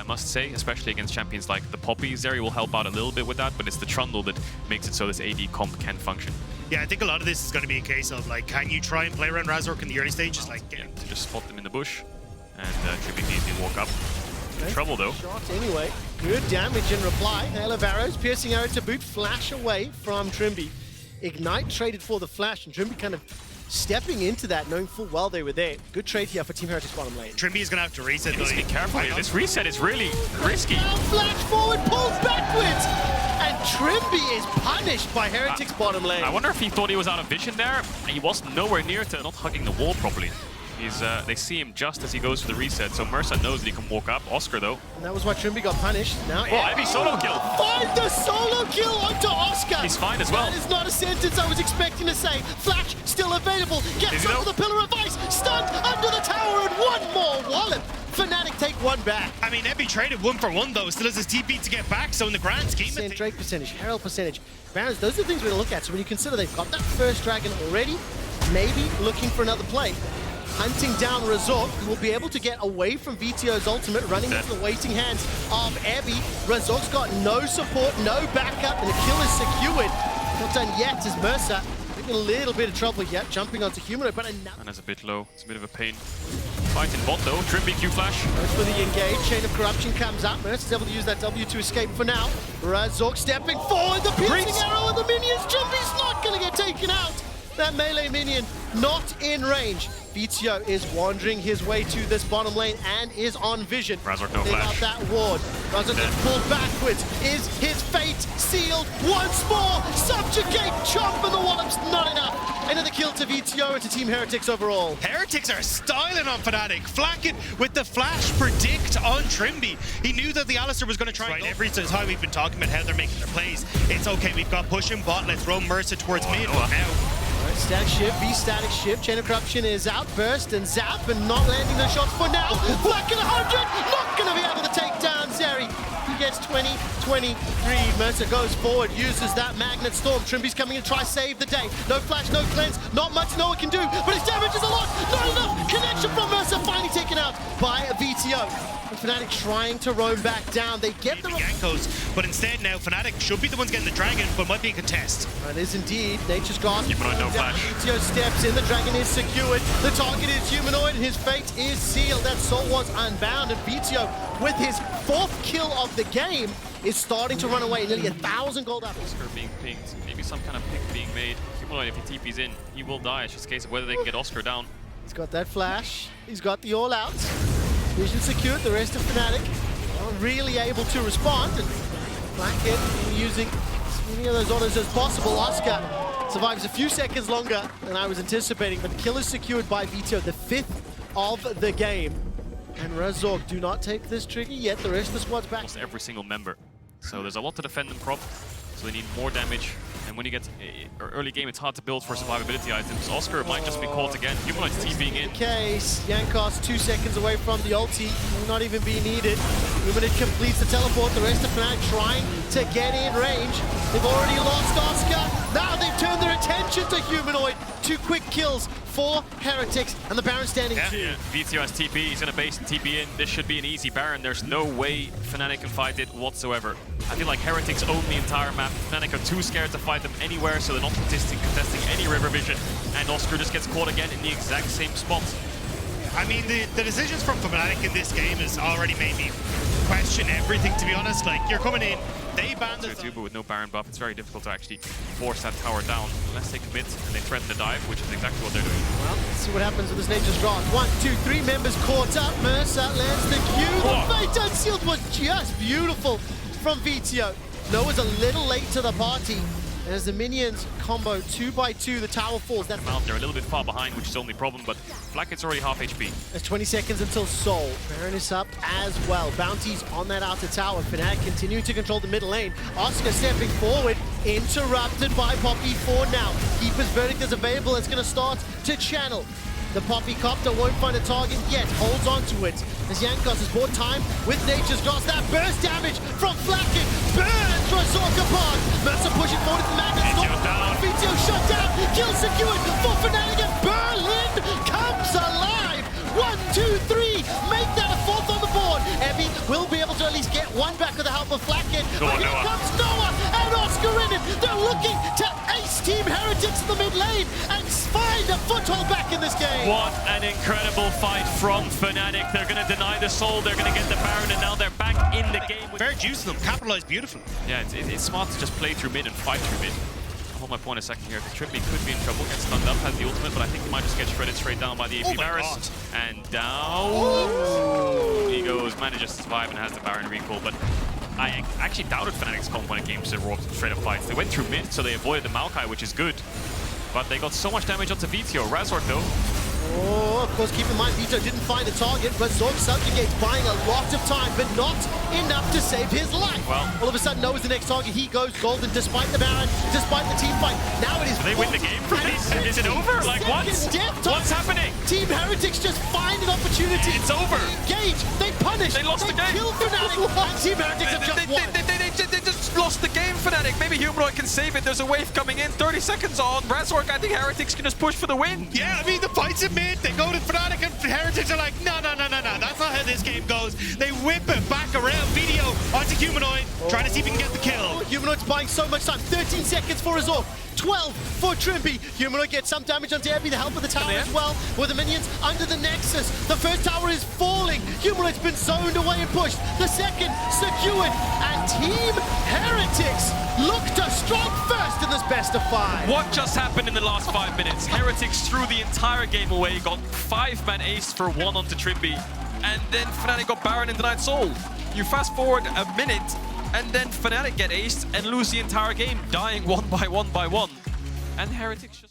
I must say, especially against champions like the Poppy. Zeri will help out a little bit with that, but it's the trundle that makes it so this AD comp can function. Yeah, I think a lot of this is going to be a case of, like, can you try and play around Razork in the early stages? Like, yeah, to just spot them in the bush, and Trymbi can easily walk up. In trouble, though. Shot anyway. Good damage in reply. Hail of Varus, piercing arrow to boot, flash away from Trymbi. Ignite traded for the flash, and Trymbi kind of stepping into that, knowing full well they were there. Good trade here for Team Heretics bottom lane. Trymbi is going to have to reset. Just be careful here. This reset is really risky. Now flash forward, pulls backwards, and Trymbi is punished by Heretics bottom lane. I wonder if he thought he was out of vision there. He was nowhere near to not hugging the wall properly. They see him just as he goes for the reset, so Mersa knows that he can walk up. Oscar, though. And that was why Trymbi got punished. Now, heavy solo kill. Find the solo kill onto Oscar. He's fine as well. That is not a sentence I was expecting to say. Flash still available. Gets over the pillar of ice. Stunned under the tower, and one more wallop. Fnatic take one back. I mean, Epi traded 1-for-1 though. Still has his TP to get back, so in the grand scheme of things. Drake percentage, Herald percentage, Barons, those are the things we're going to look at. So when you consider they've got that first dragon already, maybe looking for another play. Hunting down Razork, who will be able to get away from Vetheo's ultimate, running into the waiting hands of Abby. Razork's got no support, no backup, and the kill is secured. Not done yet as Mersa in a little bit of trouble here, jumping onto Humanoid, but enough. And that's a bit low. It's a bit of a pain. Fight in bot though. Trymbi Q flash. Goes for the engage. Chain of Corruption comes up. Mersa's able to use that W to escape for now. Razork stepping forward. The piercing arrow of the minions. Trymbi's not going to get taken out. That melee minion not in range. Vetheo is wandering his way to this bottom lane and is on vision. Razork no flash. That ward. Razork gets pulled backwards. Is his fate sealed? Once more, subjugate, chomp, and the wallop's not enough. Another kill to Vetheo and to Team Heretics overall. Heretics are styling on Fnatic. Flakked with the flash predict on Trymbi. He knew that the Alistar was going to try. Right, every time we've been talking about how they're making their plays, it's okay, we've got pushing bot, let's roam Mersa towards mid. Now. Right, static shift, B-static shift, Chain of Corruption is out, burst and zap, and not landing the shots for now. Flakked 100, not going to be able to take down Zeri. He gets 20-23. Mersa goes forward, uses that Magnet Storm. Trymbi's coming in to try save the day. No flash, no cleanse, not much no one can do, but his damage is a lot. Not enough. Connection from Mersa, finally taken out by Vetheo. And Fnatic trying to roam back down. They get the Jankos, but instead now Fnatic should be the ones getting the dragon, but might be a contest. That is indeed Nature's Grasp. Humanoid no flash. Vetheo steps in, the dragon is secured. The target is Humanoid, and his fate is sealed. That soul was unbound, and Vetheo, with his 4th kill of the game, is starting to run away. Nearly 1,000 gold up. Oscar being pinged, maybe some kind of pick being made. Humanoid, if he TP's in, he will die. It's just a case of whether they can get Oscar down. He's got that flash. He's got the all-out. Vision secured. The rest of Fnatic not really able to respond. And Flakked using as many of those autos as possible. Oscar survives a few seconds longer than I was anticipating, but the kill is secured by Vetheo, the 5th of the game. And Razork do not take this trigger yet. The rest of the squad's back. Almost every single member. So there's a lot to defend them prop. So they need more damage. And when you get early game, it's hard to build for survivability items. Oscar might just be caught again. Humanoid's TPing in. Case, Jankos 2 seconds away from the ulti. Will not even be needed. Humanoid completes the teleport. The rest of Fnatic trying to get in range. They've already lost Oscar. Now they've turned their attention to Humanoid. 2 quick kills for Heretics, and the Baron standing too. Yeah. Vetheo has TP, he's gonna base and TP in. This should be an easy Baron. There's no way Fnatic can fight it whatsoever. I feel like Heretics own the entire map. Fnatic are too scared to fight them anywhere, so they're not contesting any river vision. And Oscar just gets caught again in the exact same spot. I mean, the decisions from Fnatic in this game has already made me question everything, to be honest. Like, you're coming in, they banned us. But with no Baron buff, it's very difficult to actually force that tower down unless they commit and they threaten the dive, which is exactly what they're doing. Well, let's see what happens with this Nature's Grasp. 1, 2, 3 members caught up. Mersa lands the Q. The fate unsealed was just beautiful from Vetheo. Noah's a little late to the party. And as the minions combo 2 by 2, the tower falls. That's out. They're a little bit far behind, which is the only problem, but Flakked's already half HP. There's 20 seconds until Soul. Baron is up as well. Bounties on that outer tower. Fnatic continuing to control the middle lane. Oscar stepping forward, interrupted by Poppy for now. Keeper's Verdict is available. It's going to start to channel. The Poppy Copter won't find a target yet, holds on to it. As Jankos has bought time with Nature's Grasp. That burst damage from Flakked burns Razork apart. Mersa pushing forward with the Magnet Storm. Vetheo shut down, kill secured for Fnatic, and Berlin comes alive. 1, 2, 3, make that a 4th on the board. Evie will be able to for Flakked. Go on, But here Noah. comes Noah and Oscarinin. They're looking to ace Team Heretics in the mid lane and find a foothold back in this game. What an incredible fight from Fnatic. They're going to deny the soul, they're going to get the Baron, and now they're back in the game. Fair juice to them, capitalized beautifully. Yeah, it's smart to just play through mid and fight through mid. I'll hold my point a second here. Trymbi could be in trouble, gets stunned up, has the ultimate, but I think he might just get shredded straight down by the ADC Varus. And down he goes, manages to survive and has the Baron recall, but I actually doubted Fnatic's comp when it came to raw straight up fights. They went through mid, so they avoided the Maokai, which is good. But they got so much damage onto Vetheo. Razork though. Oh, of course, keep in mind, Vetheo didn't find a target. Razork subjugates, buying a lot of time, but not enough to save his life. Well, all of a sudden, Noah's the next target. He goes golden, despite the Baron, despite the team fight. Now it is. Do they win the game from this? Is it over? Like what? What's happening? Team Heretics just find an opportunity. It's over. They engage, they punish, They lost the game. Kill Fnatic, and Team Heretics have just won. They just lost the game, Fnatic. Maybe Humanoid can save it. There's a wave coming in. 30 seconds on. Razork, I think Heretics can just push for the win. Yeah, I mean, the fight's in mid. They go to Fnatic and Heretics are like, no. That's not how this game goes. They whip it back around. Vetheo onto Humanoid, trying to see if he can get the kill. Humanoid's buying so much time. 13 seconds for Razork. 12 for Trymbi. Humanoid gets some damage onto Epi, the help of the tower as well, with the minions under the Nexus. The first tower is falling. Humanoid's been zoned away and pushed. The second secured. And Team Heretics look to strike first in this best of 5. What just happened in the last 5 minutes? Heretics threw the entire game away, got 5-man ace for 1 onto Trymbi, and then Fnatic got Baron and denied soul. You fast forward a minute, and then Fnatic get aced and lose the entire game, dying one by one. And Heretics just...